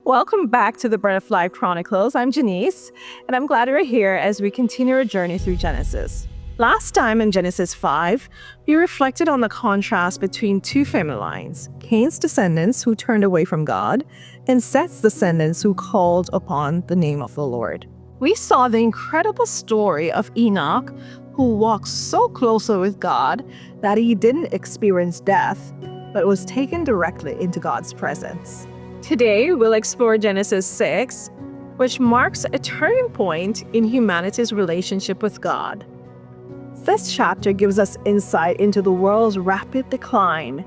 Welcome back to the Bread of Life Chronicles. I'm Janice, and I'm glad you're here as we continue our journey through Genesis. Last time in Genesis 5, we reflected on the contrast between two family lines, Cain's descendants who turned away from God, and Seth's descendants who called upon the name of the Lord. We saw the incredible story of Enoch, who walked so closely with God that he didn't experience death, but was taken directly into God's presence. Today, we'll explore Genesis 6, which marks a turning point in humanity's relationship with God. This chapter gives us insight into the world's rapid decline,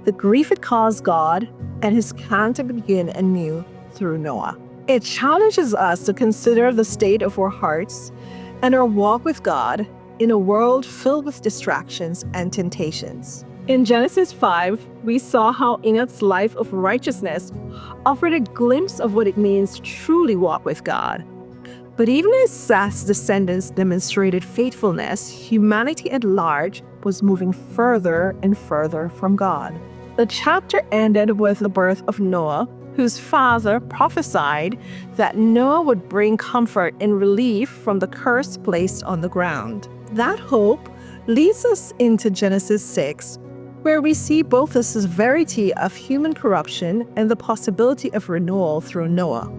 the grief it caused God, and his plan to begin anew through Noah. It challenges us to consider the state of our hearts and our walk with God in a world filled with distractions and temptations. In Genesis 5, we saw how Enoch's life of righteousness offered a glimpse of what it means to truly walk with God. But even as Seth's descendants demonstrated faithfulness, humanity at large was moving further and further from God. The chapter ended with the birth of Noah, whose father prophesied that Noah would bring comfort and relief from the curse placed on the ground. That hope leads us into Genesis 6, where we see both the severity of human corruption and the possibility of renewal through Noah.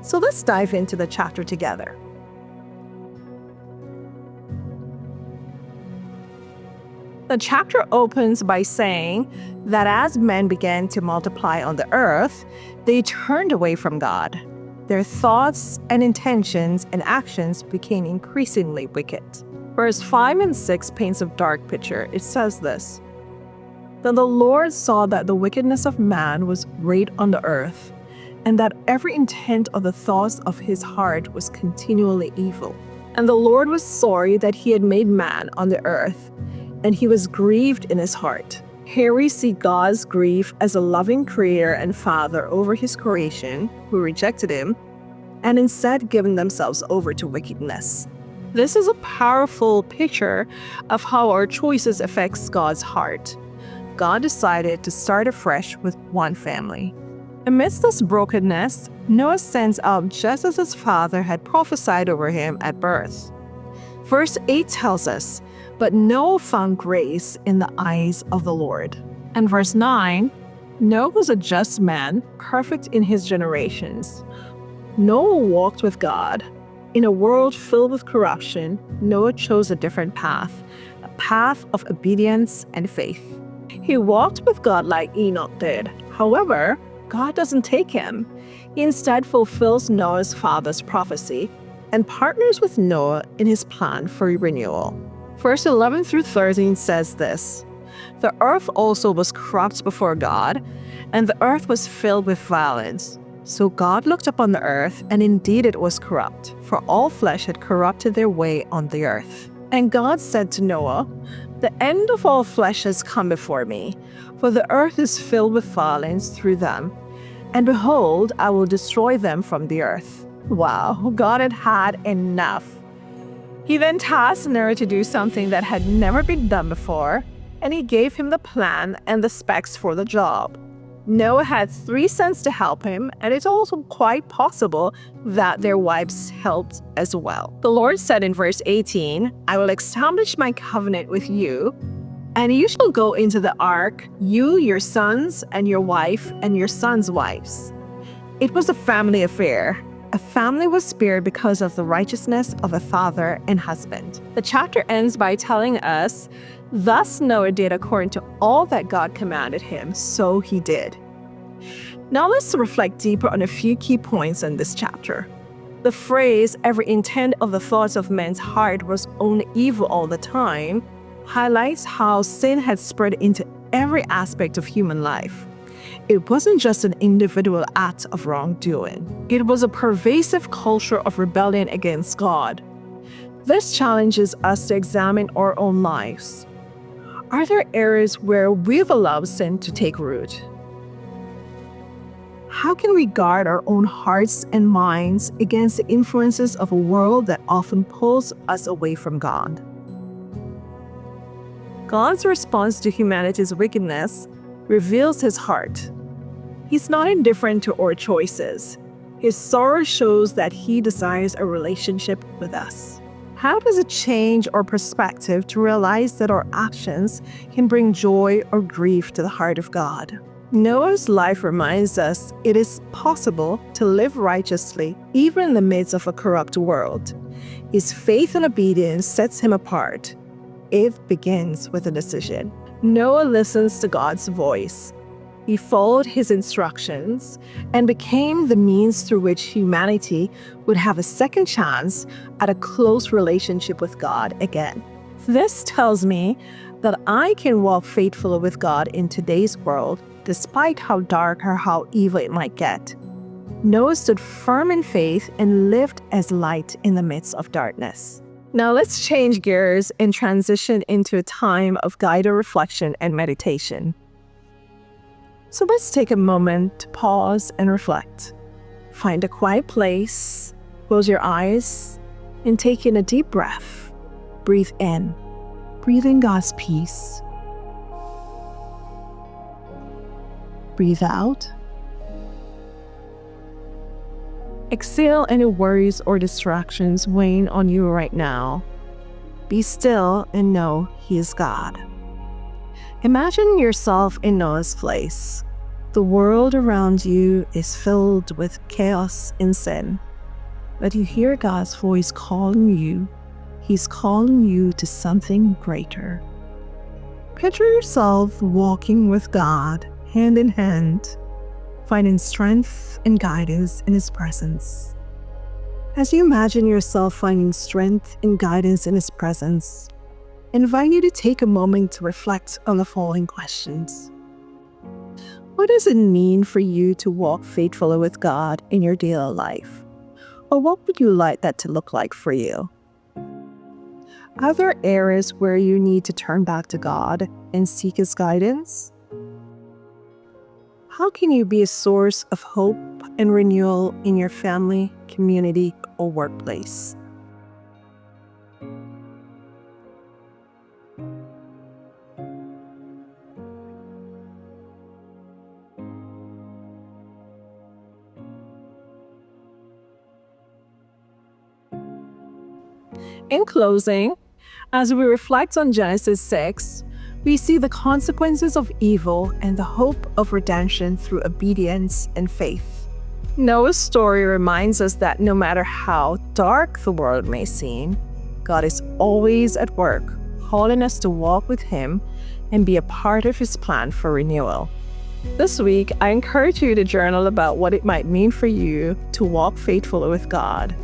So let's dive into the chapter together. The chapter opens by saying that as men began to multiply on the earth, they turned away from God. Their thoughts and intentions and actions became increasingly wicked. Verse 5 and 6 paints a dark picture. It says this: "Then the Lord saw that the wickedness of man was great on the earth, and that every intent of the thoughts of his heart was continually evil. And the Lord was sorry that he had made man on the earth, and he was grieved in his heart." Here we see God's grief as a loving creator and father over his creation, who rejected him, and instead given themselves over to wickedness. This is a powerful picture of how our choices affects God's heart. God decided to start afresh with one family. Amidst this brokenness, Noah sends out just as his father had prophesied over him at birth. Verse 8 tells us, "But Noah found grace in the eyes of the Lord." And verse 9, "Noah was a just man, perfect in his generations." Noah walked with God. In a world filled with corruption, Noah chose a different path, a path of obedience and faith. He walked with God like Enoch did. However, God doesn't take him. He instead fulfills Noah's father's prophecy and partners with Noah in his plan for renewal. Verse 11 through 13 says this: "The earth also was corrupt before God, and the earth was filled with violence. So God looked upon the earth, and indeed it was corrupt, for all flesh had corrupted their way on the earth. And God said to Noah, 'The end of all flesh has come before me, for the earth is filled with violence through them. And behold, I will destroy them from the earth.'" Wow, God had had enough. He then tasked Noah to do something that had never been done before, and he gave him the plan and the specs for the job. Noah had 3 sons to help him, and it's also quite possible that their wives helped as well. The Lord said in verse 18, "I will establish my covenant with you, and you shall go into the ark, you, your sons, and your wife, and your sons' wives." It was a family affair. A family was spared because of the righteousness of a father and husband. The chapter ends by telling us, "Thus Noah did according to all that God commanded him, so he did." Now let's reflect deeper on a few key points in this chapter. The phrase, "every intent of the thoughts of man's heart was only evil all the time," highlights how sin had spread into every aspect of human life. It wasn't just an individual act of wrongdoing. It was a pervasive culture of rebellion against God. This challenges us to examine our own lives. Are there areas where we've allowed sin to take root? How can we guard our own hearts and minds against the influences of a world that often pulls us away from God? God's response to humanity's wickedness reveals his heart. He's not indifferent to our choices. His sorrow shows that he desires a relationship with us. How does it change our perspective to realize that our actions can bring joy or grief to the heart of God? Noah's life reminds us it is possible to live righteously even in the midst of a corrupt world. His faith and obedience sets him apart. It begins with a decision. Noah listens to God's voice. He followed his instructions and became the means through which humanity would have a second chance at a close relationship with God again. This tells me that I can walk faithfully with God in today's world, despite how dark or how evil it might get. Noah stood firm in faith and lived as light in the midst of darkness. Now let's change gears and transition into a time of guided reflection and meditation. So let's take a moment to pause and reflect. Find a quiet place, close your eyes, and take in a deep breath. Breathe in. Breathe in God's peace. Breathe out. Exhale any worries or distractions weighing on you right now. Be still and know He is God. Imagine yourself in Noah's place. The world around you is filled with chaos and sin, but you hear God's voice calling you. He's calling you to something greater. Picture yourself walking with God, hand in hand, finding strength and guidance in His presence. As you imagine yourself finding strength and guidance in His presence, I invite you to take a moment to reflect on the following questions. What does it mean for you to walk faithfully with God in your daily life? Or what would you like that to look like for you? Are there areas where you need to turn back to God and seek His guidance? How can you be a source of hope and renewal in your family, community, or workplace? In closing, as we reflect on Genesis 6, we see the consequences of evil and the hope of redemption through obedience and faith. Noah's story reminds us that no matter how dark the world may seem, God is always at work, calling us to walk with Him and be a part of His plan for renewal. This week, I encourage you to journal about what it might mean for you to walk faithfully with God.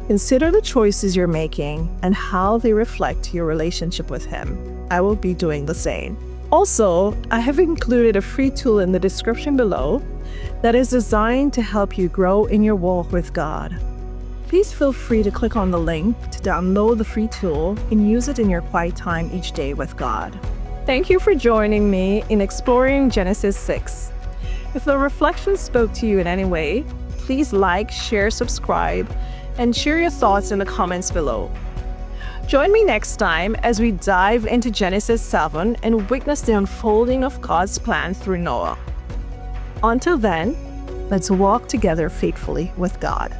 Consider the choices you're making and how they reflect your relationship with Him. I will be doing the same. Also, I have included a free tool in the description below that is designed to help you grow in your walk with God. Please feel free to click on the link to download the free tool and use it in your quiet time each day with God. Thank you for joining me in exploring Genesis 6. If the reflection spoke to you in any way, please like, share, subscribe, and share your thoughts in the comments below. Join me next time as we dive into Genesis 7 and witness the unfolding of God's plan through Noah. Until then, let's walk together faithfully with God.